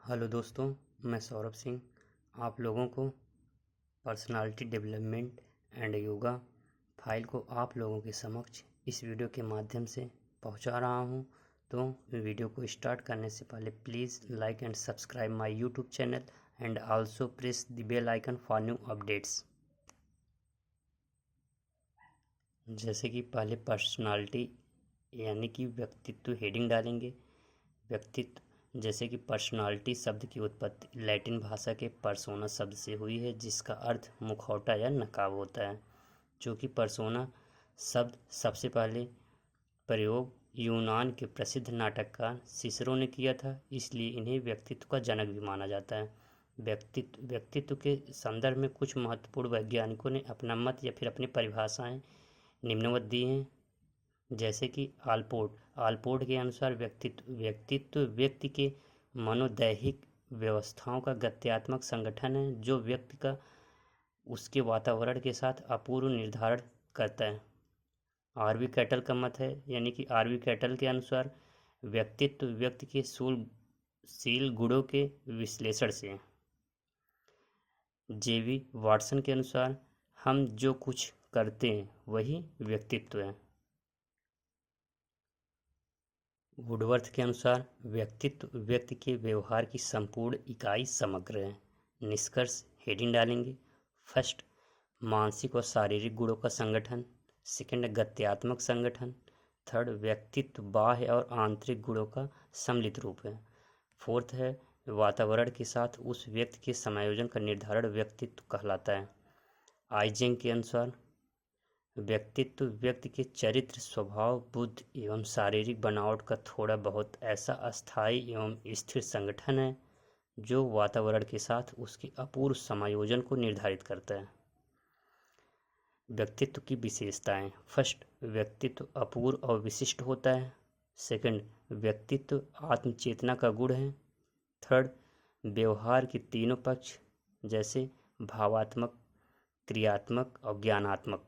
Hello दोस्तों, मैं सौरभ सिंह आप लोगों को personality development and yoga file को आप लोगों के समक्ष इस वीडियो के माध्यम से पहुंचा रहा हूं। तो वीडियो को स्टार्ट करने से पहले please like and subscribe my YouTube channel and also press the bell icon for new updates. जैसे कि पहले पर्सनालिटी यानी कि व्यक्तित्व हेडिंग डालेंगे। व्यक्तित्व जैसे कि पर्सनालिटी शब्द की उत्पत्ति लैटिन भाषा के पर्सोना शब्द से हुई है, जिसका अर्थ मुखौटा या नकाब होता है। जो कि पर्सोना शब्द सबसे पहले प्रयोग यूनान के प्रसिद्ध नाटककार सिसरो ने किया था, इसलिए इन्हें व्यक्तित्व का जनक भी माना जाता है। व्यक्तित्व के संदर्भ में कुछ महत्वपूर्ण वैज्ञानिकों ने अपना मत या फिर अपनी परिभाषाएं निम्नवत दी हैं। जैसे कि आलपोर्ट के अनुसार व्यक्तित्व व्यक्ति के मनोदैहिक व्यवस्थाओं का गत्यात्मक संगठन है, जो व्यक्ति का उसके वातावरण के साथ अपूर्व निर्धारण करता है। आरवी कैटल का मत है, यानी कि आरवी कैटल के अनुसार व्यक्तित्व व्यक्ति के शील गुणों के विश्लेषण से। जेवी वाटसन के अनुसार हम जो कुछ करते हैं वही व्यक्तित्व है। वुडवर्थ के अनुसार व्यक्तित्व व्यक्ति के व्यवहार की संपूर्ण इकाई समग्र है। निष्कर्ष हेडिंग डालेंगे। फर्स्ट, मानसिक और शारीरिक गुणों का संगठन। सेकंड, गत्यात्मक संगठन। थर्ड, व्यक्तित्व बाह्य और आंतरिक गुणों का सम्मिलित रूप है। फोर्थ है, वातावरण के साथ उस व्यक्ति के समायोजन का निर्धारण व्यक्तित्व कहलाता है। आइजेंग के अनुसार व्यक्तित्व व्यक्ति के चरित्र, स्वभाव, बुद्धि एवं शारीरिक बनावट का थोड़ा बहुत ऐसा अस्थायी एवं स्थिर संगठन है जो वातावरण के साथ उसके अपूर्व समायोजन को निर्धारित करता है। व्यक्तित्व की विशेषताएं। फर्स्ट, व्यक्तित्व अपूर्व और विशिष्ट होता है। सेकंड, व्यक्तित्व आत्मचेतना का गुण है। थर्ड, व्यवहार के तीनों पक्ष जैसे भावात्मक, क्रियात्मक और ज्ञानात्मक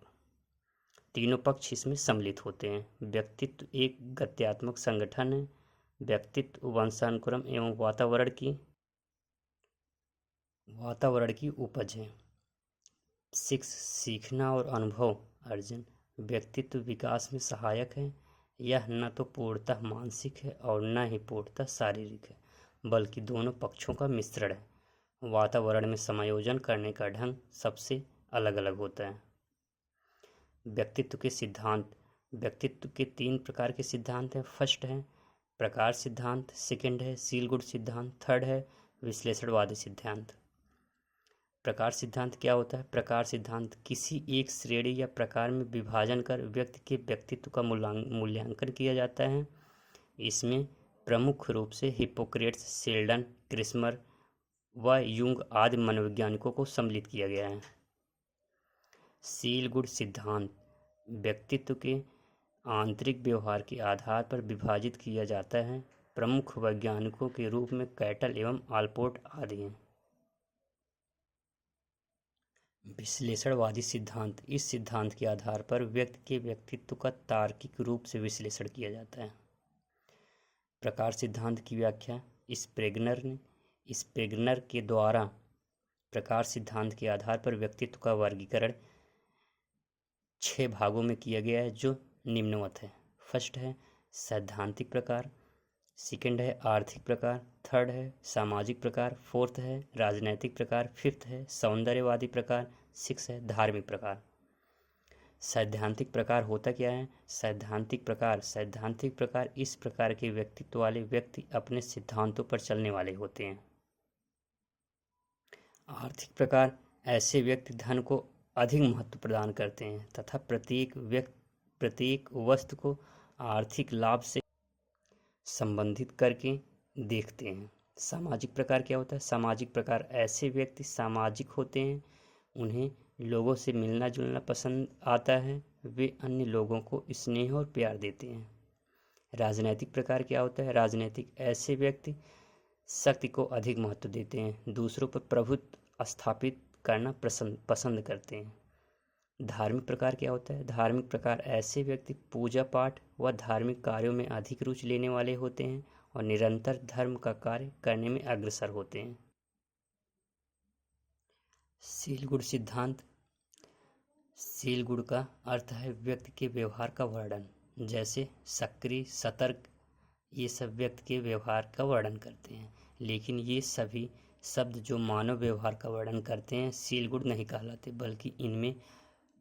तीनों पक्ष इसमें सम्मिलित होते हैं। व्यक्तित्व एक गत्यात्मक संगठन है। व्यक्तित्व वंशानुक्रम एवं वातावरण की उपज है। 6, सीखना और अनुभव अर्जन। व्यक्तित्व विकास में सहायक है। यह न तो पूर्णतः मानसिक है और न ही पूर्णतः शारीरिक है, बल्कि दोनों पक्षों का मिश्रण है। वातावरण में समायोजन करने का ढंग सबसे अलग अलग होता है। व्यक्तित्व के सिद्धांत। व्यक्तित्व के 3 प्रकार के सिद्धांत हैं। फर्स्ट है प्रकार सिद्धांत, सेकंड है शील-गुण सिद्धांत, थर्ड है विश्लेषणवादी सिद्धांत। प्रकार सिद्धांत क्या होता है? प्रकार सिद्धांत किसी एक श्रेणी या प्रकार में विभाजन कर व्यक्ति के व्यक्तित्व का मूल्यांकन किया जाता है। इसमें प्रमुख रूप से हिप्पोक्रेट्स, शेल्डन, क्रिस्मर व युंग आदि मनोवैज्ञानिकों को सम्मिलित किया गया है। शील गुण सिद्धांत व्यक्तित्व के आंतरिक व्यवहार के आधार पर विभाजित किया जाता है। प्रमुख वैज्ञानिकों के रूप में कैटल एवं आलपोर्ट आदि हैं। विश्लेषणवादी सिद्धांत इस सिद्धांत के आधार पर व्यक्ति के व्यक्तित्व का तार्किक रूप से विश्लेषण किया जाता है। प्रकार सिद्धांत की व्याख्या स्प्रेगनर के द्वारा प्रकार सिद्धांत के आधार पर व्यक्तित्व का वर्गीकरण 6 भागों में किया गया है, जो निम्नवत है। फर्स्ट है सैद्धांतिक प्रकार, सेकंड है आर्थिक प्रकार, थर्ड है सामाजिक प्रकार, फोर्थ है राजनैतिक प्रकार, फिफ्थ है सौंदर्यवादी प्रकार, 6 है धार्मिक प्रकार। सैद्धांतिक प्रकार होता क्या है? सैद्धांतिक प्रकार इस प्रकार के व्यक्तित्व वाले व्यक्ति अपने सिद्धांतों पर चलने वाले होते हैं। आर्थिक प्रकार ऐसे व्यक्ति धन को अधिक महत्व प्रदान करते हैं तथा प्रत्येक वस्तु को आर्थिक लाभ से संबंधित करके देखते हैं। सामाजिक प्रकार क्या होता है? सामाजिक प्रकार ऐसे व्यक्ति सामाजिक होते हैं, उन्हें लोगों से मिलना जुलना पसंद आता है, वे अन्य लोगों को स्नेह और प्यार देते हैं। राजनैतिक प्रकार क्या होता है? राजनैतिक ऐसे व्यक्ति शक्ति को अधिक महत्व देते हैं, दूसरों पर प्रभुत्व स्थापित करना पसंद करते हैं। धार्मिक प्रकार क्या होता है? धार्मिक प्रकार ऐसे व्यक्ति पूजा पाठ व धार्मिक कार्यों में अधिक रुचि लेने वाले होते हैं और निरंतर धर्म का कार्य करने में अग्रसर होते हैं। सील गुण सिद्धांत। सील गुण का अर्थ है व्यक्ति के व्यवहार का वर्णन, जैसे सक्रिय, सतर्क, ये सब व्यक्ति के व्यवहार का वर्णन करते हैं। लेकिन ये सभी शब्द जो मानव व्यवहार का वर्णन करते हैं सील गुण नहीं कहलाते, बल्कि इनमें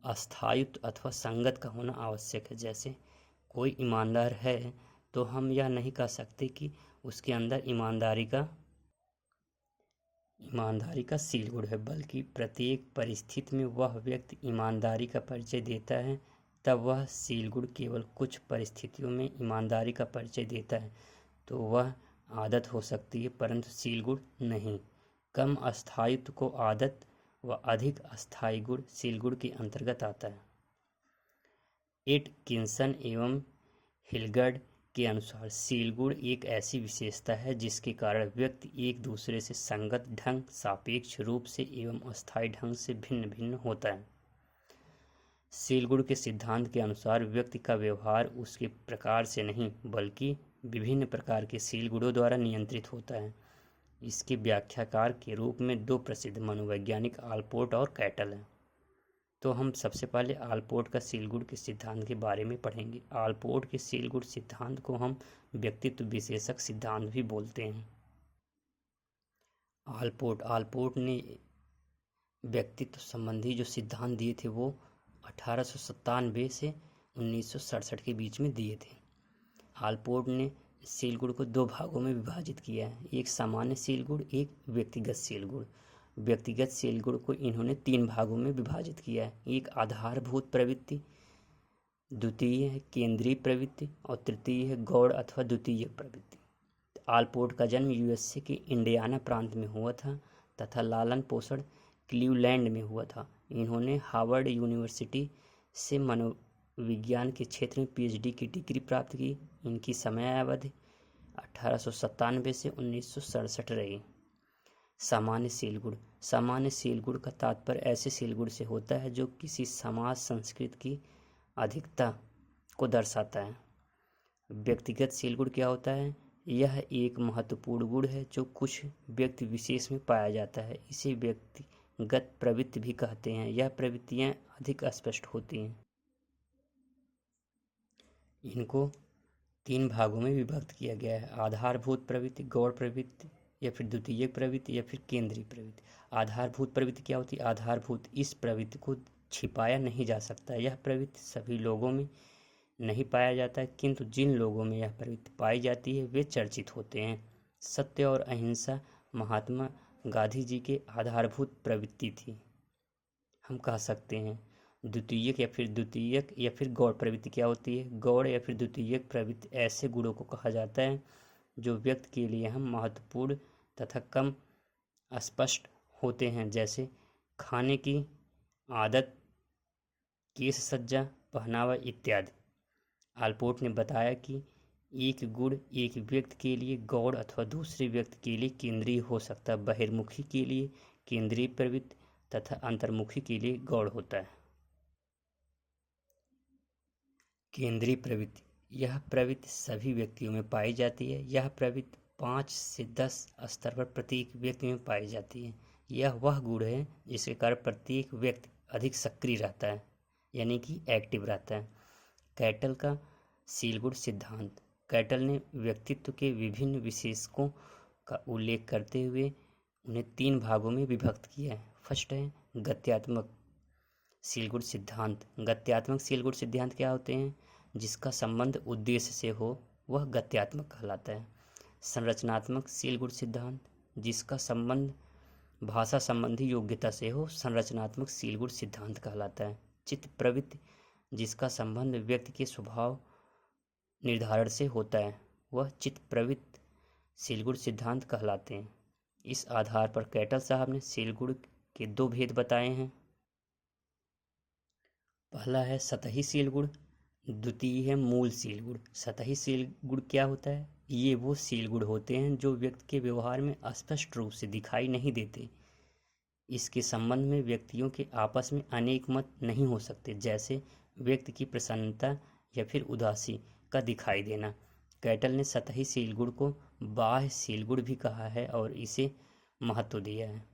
अस्थायित्व अथवा संगत का होना आवश्यक है। जैसे कोई ईमानदार है तो हम यह नहीं कह सकते कि उसके अंदर ईमानदारी का सील गुण है, बल्कि प्रत्येक परिस्थिति में वह व्यक्ति ईमानदारी का परिचय देता है। तब वह सील गुण केवल कुछ परिस्थितियों में ईमानदारी का परिचय देता है तो वह आदत हो सकती है, परंतु सील गुण नहीं। कम अस्थायित्व को आदत व अधिक अस्थायी गुण सील गुण के अंतर्गत आता है। एटकिंसन एवं हिलगर्ड के अनुसार सील गुण एक ऐसी विशेषता है जिसके कारण व्यक्ति एक दूसरे से संगत ढंग, सापेक्ष रूप से एवं अस्थायी ढंग से भिन्न भिन्न होता है। सील गुण के सिद्धांत के अनुसार व्यक्ति का व्यवहार उसके प्रकार से नहीं बल्कि विभिन्न प्रकार के सील गुणों द्वारा नियंत्रित होता है। इसके व्याख्याकार के रूप में दो प्रसिद्ध मनोवैज्ञानिक आलपोर्ट और कैटल हैं। तो हम सबसे पहले आलपोर्ट का सील गुण के सिद्धांत के बारे में पढ़ेंगे। आलपोर्ट के सील गुण सिद्धांत को हम व्यक्तित्व विशेषक सिद्धांत भी बोलते हैं। आलपोर्ट ने व्यक्तित्व संबंधी जो सिद्धांत दिए थे वो 1897 से 1967 के बीच में दिए थे। आलपोर्ट ने सील गुण को दो भागों में विभाजित किया है, एक सामान्य सील गुण, एक व्यक्तिगत सील गुण। व्यक्तिगत सील गुण को इन्होंने तीन भागों में विभाजित किया है, एक आधारभूत प्रवृत्ति, द्वितीय है केंद्रीय प्रवृत्ति और तृतीय है गौड़ अथवा द्वितीय प्रवृत्ति। आलपोर्ट का जन्म यूएसए के इंडियाना प्रांत में हुआ था तथा लालन पोषण क्लीवलैंड में हुआ था। इन्होंने हार्वर्ड यूनिवर्सिटी से मनोविज्ञान के क्षेत्र में पीएचडी की डिग्री प्राप्त की। इनकी समयावधि 1897 से 1967 रही। सामान्य सील गुण। सामान्य सील गुण का तात्पर्य ऐसे सील गुण से होता है जो किसी समाज संस्कृति की अधिकता को दर्शाता है। व्यक्तिगत सील गुण क्या होता है? यह एक महत्वपूर्ण गुण है जो कुछ व्यक्ति विशेष में पाया जाता है। इसे व्यक्तिगत प्रवृत्ति भी कहते हैं। यह प्रवृत्तियां अधिक स्पष्ट होती हैं। इनको तीन भागों में विभक्त किया गया है, आधारभूत प्रवृत्ति, गौड़ प्रवृत्ति या फिर द्वितीयक प्रवृत्ति या फिर केंद्रीय प्रवृत्ति। आधारभूत प्रवृत्ति क्या होती है? आधारभूत, इस प्रवृत्ति को छिपाया नहीं जा सकता। यह प्रवृत्ति सभी लोगों में नहीं पाया जाता है, किंतु जिन लोगों में यह प्रवृत्ति पाई जाती है वे चर्चित होते हैं। सत्य और अहिंसा महात्मा गांधी जी के आधारभूत प्रवृत्ति थी, हम कह सकते हैं। द्वितीयक या फिर गौड़ प्रवृत्ति क्या होती है? गौड़ या फिर द्वितीयक प्रवृत्ति ऐसे गुणों को कहा जाता है जो व्यक्ति के लिए हम महत्वपूर्ण तथा कम स्पष्ट होते हैं, जैसे खाने की आदत, केश सज्जा, पहनावा इत्यादि। आलपोर्ट ने बताया कि एक गुण एक व्यक्ति के लिए गौड़ अथवा दूसरे व्यक्ति के लिए केंद्रीय हो सकता है। बहिर्मुखी के लिए केंद्रीय प्रवृत्ति तथा अंतर्मुखी के लिए गौड़ होता है। केंद्रीय प्रवृत्ति, यह प्रवृत्ति सभी व्यक्तियों में पाई जाती है। यह प्रवृत्ति 5 से 10 स्तर पर प्रत्येक व्यक्ति में पाई जाती है। यह वह गुण है जिसके कारण प्रत्येक व्यक्ति अधिक सक्रिय रहता है, यानी कि एक्टिव रहता है। कैटल का सील गुण सिद्धांत। कैटल ने व्यक्तित्व के विभिन्न विशेषकों का उल्लेख करते हुए उन्हें तीन भागों में विभक्त किया है। फर्स्ट है गत्यात्मक सील गुण सिद्धांत। गत्यात्मक सील गुण सिद्धांत क्या होते हैं? जिसका संबंध उद्देश्य से हो वह गत्यात्मक कहलाता है। संरचनात्मक सील गुण सिद्धांत, जिसका संबंध भाषा संबंधी योग्यता से हो संरचनात्मक सील गुण सिद्धांत कहलाता है। चित्त प्रवृत्ति, जिसका संबंध व्यक्ति के स्वभाव निर्धारण से होता है वह चित्त प्रवृत्ति सील गुण सिद्धांत कहलाते हैं। इस आधार पर कैटल साहब ने सील गुण के दो भेद बताए हैं। पहला है सतही सील गुण, द्वितीय है मूल सील गुण। सतही सील गुण क्या होता है? ये वो सील गुण होते हैं जो व्यक्ति के व्यवहार में स्पष्ट रूप से दिखाई नहीं देते। इसके संबंध में व्यक्तियों के आपस में अनेक मत नहीं हो सकते, जैसे व्यक्ति की प्रसन्नता या फिर उदासी का दिखाई देना। कैटल ने सतही सील-गुण को बाह्य सील-गुण भी कहा है और इसे महत्व दिया है।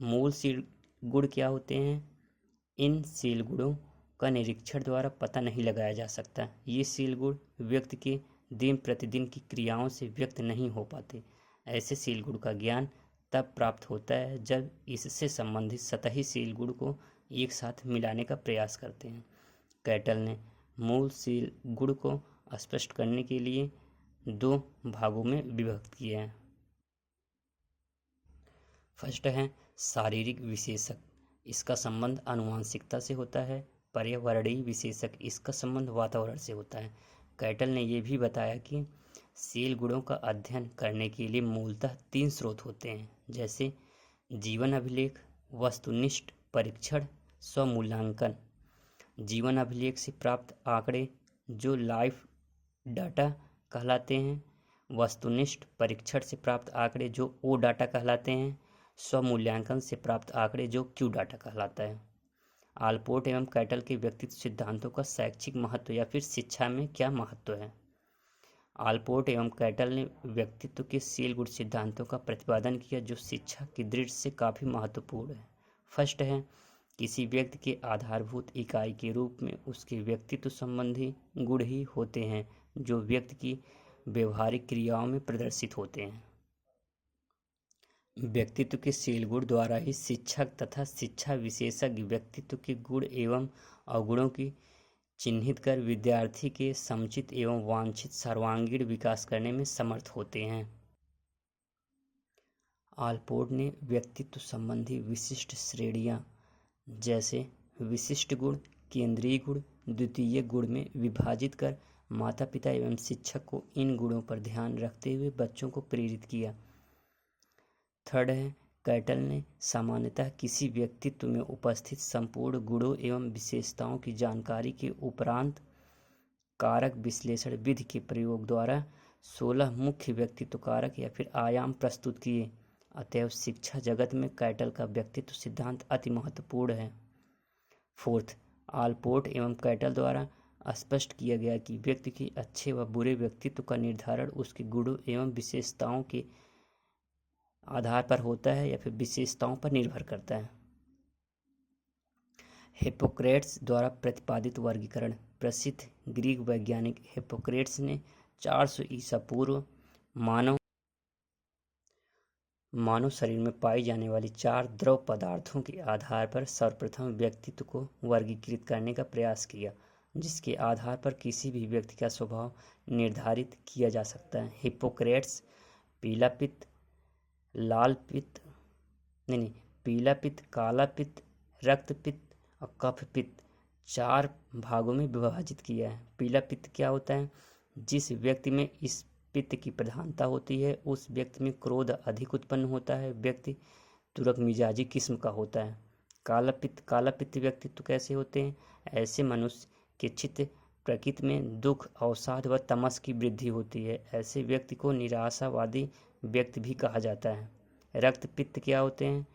मूल सील-गुण क्या होते हैं? इन सील-गुणों का निरीक्षण द्वारा पता नहीं लगाया जा सकता। ये सील-गुण व्यक्ति के दिन प्रतिदिन की क्रियाओं से व्यक्त नहीं हो पाते। ऐसे सील-गुण का ज्ञान तब प्राप्त होता है जब इससे संबंधित सतही सील-गुण को एक साथ मिलाने का प्रयास करते हैं। कैटल ने मूल सील-गुण को स्पष्ट करने के लिए 2 भागों में विभक्त किया है। फर्स्ट है शारीरिक विशेषक, इसका संबंध आनुवंशिकता से होता है। पर्यावरणीय विशेषक, इसका संबंध वातावरण से होता है। कैटल ने यह भी बताया कि सील गुणों का अध्ययन करने के लिए मूलतः 3 स्रोत होते हैं, जैसे जीवन अभिलेख, वस्तुनिष्ठ परीक्षण, स्वमूल्यांकन। जीवन अभिलेख से प्राप्त आंकड़े जो लाइफ डाटा कहलाते हैं, वस्तुनिष्ठ परीक्षण से प्राप्त आंकड़े जो ओ डाटा कहलाते हैं, स्वमूल्यांकन से प्राप्त आंकड़े जो क्यू डाटा कहलाता है। आलपोर्ट एवं कैटल के व्यक्तित्व सिद्धांतों का शैक्षिक महत्व या फिर शिक्षा में क्या महत्व है? आलपोर्ट एवं कैटल ने व्यक्तित्व के सील गुण सिद्धांतों का प्रतिपादन किया जो शिक्षा की दृष्टि से काफ़ी महत्वपूर्ण है। फर्स्ट है, किसी व्यक्ति के आधारभूत इकाई के रूप में उसके व्यक्तित्व संबंधी गुण ही होते हैं जो व्यक्ति की व्यवहारिक क्रियाओं में प्रदर्शित होते हैं। व्यक्तित्व के सील गुण द्वारा ही शिक्षक तथा शिक्षा विशेषज्ञ व्यक्तित्व के गुण एवं अवगुणों की चिन्हित कर विद्यार्थी के समुचित एवं वांछित सर्वांगीण विकास करने में समर्थ होते हैं। आलपोर्ट ने व्यक्तित्व संबंधी विशिष्ट श्रेणियां जैसे विशिष्ट गुण, केंद्रीय गुण, द्वितीय गुण में विभाजित कर माता पिता एवं शिक्षक को इन गुणों पर ध्यान रखते हुए बच्चों को प्रेरित किया। थर्ड है, कैटल ने सामान्यतः किसी व्यक्तित्व में उपस्थित संपूर्ण गुणों एवं विशेषताओं की जानकारी के उपरांत कारक विश्लेषण विधि के प्रयोग द्वारा 16 मुख्य व्यक्तित्व कारक या फिर आयाम प्रस्तुत किए। अतएव शिक्षा जगत में कैटल का व्यक्तित्व सिद्धांत अति महत्वपूर्ण है। फोर्थ, आलपोर्ट एवं कैटल द्वारा स्पष्ट किया गया कि व्यक्ति के अच्छे व बुरे व्यक्तित्व का निर्धारण उसके गुणों एवं विशेषताओं के आधार पर होता है या फिर विशेषताओं पर निर्भर करता है। हिप्पोक्रेट्स द्वारा प्रतिपादित वर्गीकरण। प्रसिद्ध ग्रीक वैज्ञानिक हिप्पोक्रेट्स ने 400 ईसा पूर्व मानव शरीर में पाई जाने वाली 4 द्रव पदार्थों के आधार पर सर्वप्रथम व्यक्तित्व को वर्गीकृत करने का प्रयास किया, जिसके आधार पर किसी भी व्यक्ति का स्वभाव निर्धारित किया जा सकता है। हिप्पोक्रेट्स पीला पित्त, पीला पित्त, काला पित्त, रक्त पित्त और कफ पित्त 4 भागों में विभाजित किया है। पीला पित्त क्या होता है? जिस व्यक्ति में इस पित्त की प्रधानता होती है उस व्यक्ति में क्रोध अधिक उत्पन्न होता है, व्यक्ति तुरक मिजाजी किस्म का होता है। काला पित्त व्यक्तित्व कैसे होते हैं? ऐसे मनुष्य के चित्त प्रकृति में दुख, अवसाद व तमस की वृद्धि होती है। ऐसे व्यक्ति को निराशावादी व्यक्ति भी कहा जाता है। रक्त पित्त क्या होते हैं?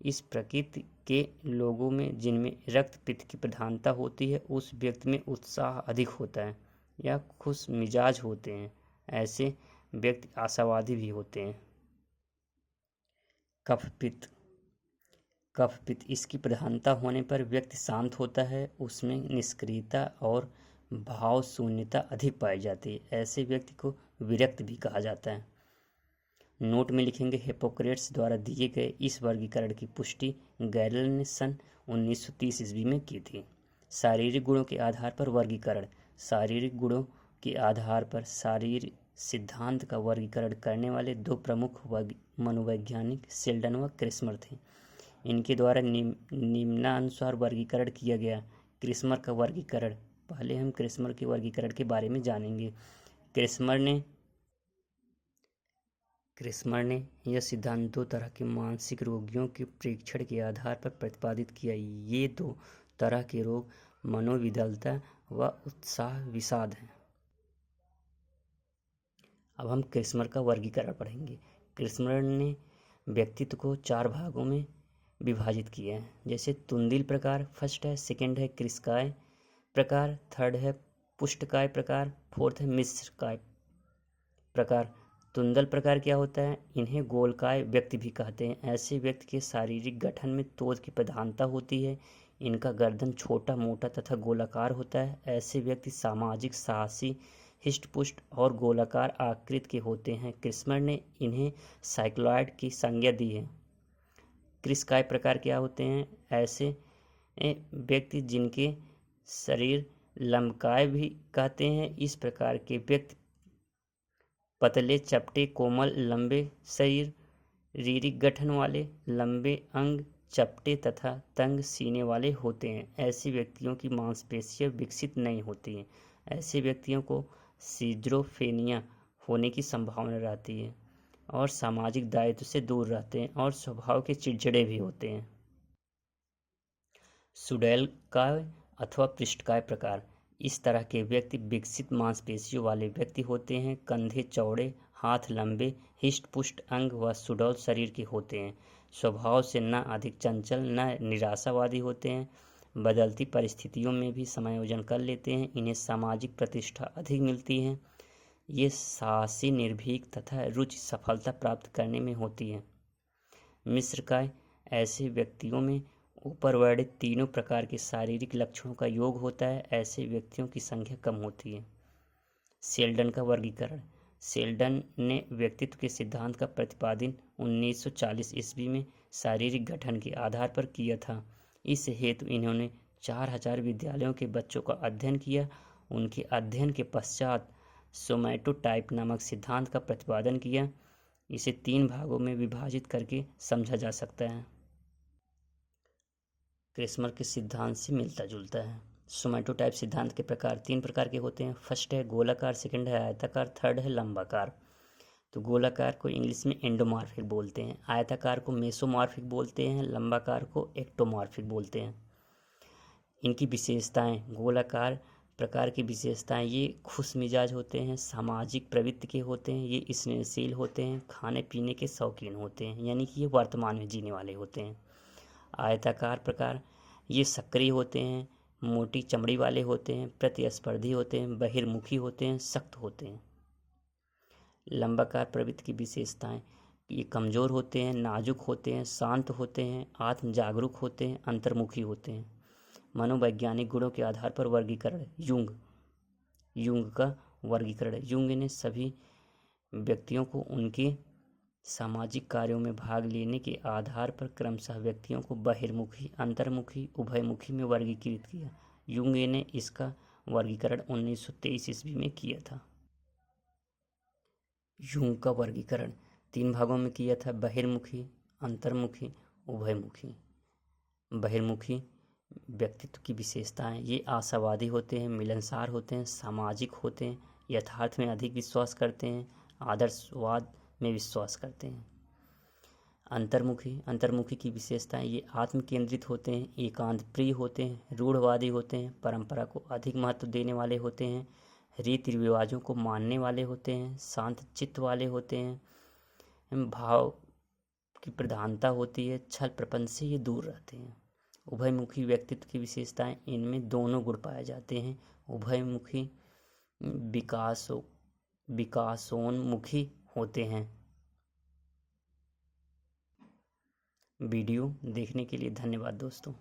इस प्रकृति के लोगों में जिनमें रक्त पित्त की प्रधानता होती है उस व्यक्ति में उत्साह अधिक होता है या खुश मिजाज होते हैं। ऐसे व्यक्ति आशावादी भी होते हैं। कफ पित्त इसकी प्रधानता होने पर व्यक्ति शांत होता है, उसमें निष्क्रियता और भाव शून्यता अधिक पाई जाती है। ऐसे व्यक्ति को विरक्त भी कहा जाता है। नोट में लिखेंगे, हिप्पोक्रेट्स द्वारा दिए गए इस वर्गीकरण की पुष्टि गैरल ने सन 1930 ईस्वी में की थी। शारीरिक गुणों के आधार पर वर्गीकरण। शारीरिक गुणों के आधार पर शारीरिक सिद्धांत का वर्गीकरण करने वाले 2 प्रमुख मनोवैज्ञानिक शेल्डन व क्रेस्मर थे। इनके द्वारा निम्नानुसार वर्गीकरण किया गया। क्रेस्मर का वर्गीकरण। पहले हम क्रेस्मर के वर्गीकरण के बारे में जानेंगे। क्रेस्मर ने यह सिद्धांत 2 तरह के मानसिक रोगियों के परीक्षण के आधार पर प्रतिपादित किया। ये 2 तरह के रोग मनोविदलता व उत्साह विषाद हैं। अब हम क्रेस्मर का वर्गीकरण पढ़ेंगे। क्रेस्मर ने व्यक्तित्व को 4 भागों में विभाजित किया है, जैसे तुंदिल प्रकार फर्स्ट है, सेकंड है क्रिस्काय प्रकार, थर्ड है पुष्टकाय प्रकार। फोर्थ है मिश्रकाय प्रकार। तुंदल प्रकार क्या होता है? इन्हें गोलकाय व्यक्ति भी कहते हैं। ऐसे व्यक्ति के शारीरिक गठन में तोड़ की प्रधानता होती है। इनका गर्दन छोटा, मोटा तथा गोलाकार होता है। ऐसे व्यक्ति सामाजिक, साहसी, हिष्टपुष्ट और गोलाकार आकृति के होते हैं। क्रिस्मर ने इन्हें साइक्लॉयड की संज्ञा दी है। कृशकाय प्रकार क्या होते हैं? ऐसे व्यक्ति जिनके शरीर लंबकाय भी कहते हैं। इस प्रकार के व्यक्ति पतले, चपटे, कोमल, लंबे शारीरिक गठन वाले, लंबे अंग, चपटे तथा तंग सीने वाले होते हैं। ऐसे व्यक्तियों की मांसपेशियां विकसित नहीं होती हैं। ऐसे व्यक्तियों को सिजोफ्रेनिया होने की संभावना रहती है और सामाजिक दायित्व से दूर रहते हैं और स्वभाव के चिड़चिड़े भी होते हैं। सुडैलकाय अथवा पृष्ठकाय प्रकार। इस तरह के व्यक्ति विकसित मांसपेशियों वाले व्यक्ति होते हैं। कंधे चौड़े, हाथ लंबे, हिष्ट-पुष्ट अंग व सुडौल शरीर के होते हैं। स्वभाव से न अधिक चंचल न निराशावादी होते हैं। बदलती परिस्थितियों में भी समायोजन कर लेते हैं। इन्हें सामाजिक प्रतिष्ठा अधिक मिलती है। ये साहसी, निर्भीक तथा रुचि सफलता प्राप्त करने में होती है। मिश्रकाय। ऐसे व्यक्तियों में ऊपर वर्णित तीनों प्रकार के शारीरिक लक्षणों का योग होता है। ऐसे व्यक्तियों की संख्या कम होती है। शेल्डन का वर्गीकरण। शेल्डन ने व्यक्तित्व के सिद्धांत का प्रतिपादन 1940 ईस्वी में शारीरिक गठन के आधार पर किया था। इस हेतु इन्होंने 4000 विद्यालयों के बच्चों का अध्ययन किया। उनके अध्ययन के पश्चात सोमैटोटाइप नामक सिद्धांत का प्रतिपादन किया। इसे 3 भागों में विभाजित करके समझा जा सकता है। क्रिस्मर के सिद्धांत से मिलता जुलता है। सोमैटोटाइप सिद्धांत के प्रकार 3 प्रकार के होते हैं। फर्स्ट है गोलाकार, सेकंड है आयताकार, थर्ड है लंबाकार। तो गोलाकार को इंग्लिश में एंडोमॉर्फिक बोलते हैं, आयताकार को मेसोमॉर्फिक बोलते हैं, लंबाकार को एक्टोमॉर्फिक बोलते हैं। इनकी विशेषताएं। गोलाकार प्रकार की विशेषताएं। ये खुश मिजाज होते हैं, सामाजिक प्रवृत्ति के होते हैं, ये स्नेहशील होते हैं, खाने पीने के शौकीन होते हैं, यानी कि ये वर्तमान में जीने वाले होते हैं। आयताकार प्रकार। ये सक्रिय होते हैं, मोटी चमड़ी वाले होते हैं, प्रतिस्पर्धी होते हैं, बहिर्मुखी होते हैं, सख्त होते हैं। लंबाकार प्रवृत्ति की विशेषताएं। ये कमजोर होते हैं, नाजुक होते हैं, शांत होते हैं, आत्म जागरूक होते हैं, अंतर्मुखी होते हैं। मनोवैज्ञानिक गुणों के आधार पर वर्गीकरण। यूंग का वर्गीकरण। यूंग ने सभी व्यक्तियों को उनके सामाजिक कार्यों में भाग लेने के आधार पर क्रमशः व्यक्तियों को बहिर्मुखी, अंतर्मुखी, उभयमुखी में वर्गीकृत किया। यूंग ने इसका वर्गीकरण 1923 ईस्वी में किया था। यूंग का वर्गीकरण 3 भागों में किया था। बहिर्मुखी, अंतर्मुखी, उभयमुखी। बहिर्मुखी व्यक्तित्व की विशेषताएं। ये आशावादी होते हैं, मिलनसार होते हैं, सामाजिक होते हैं, यथार्थ में अधिक विश्वास करते हैं, आदर्शवाद में विश्वास करते हैं। अंतर्मुखी की विशेषताएं। ये आत्म केंद्रित होते हैं, एकांत प्रिय होते हैं, रूढ़वादी होते हैं, परंपरा को अधिक महत्व देने वाले होते हैं, रीति रिवाजों को मानने वाले होते हैं, शांत चित्त वाले होते हैं, भाव की प्रधानता होती है, छल प्रपंच से ये दूर रहते हैं। उभयमुखी व्यक्तित्व की विशेषताएं। इनमें दोनों गुण पाए जाते हैं। उभयमुखी विकासोन्मुखी होते हैं। वीडियो देखने के लिए धन्यवाद दोस्तों।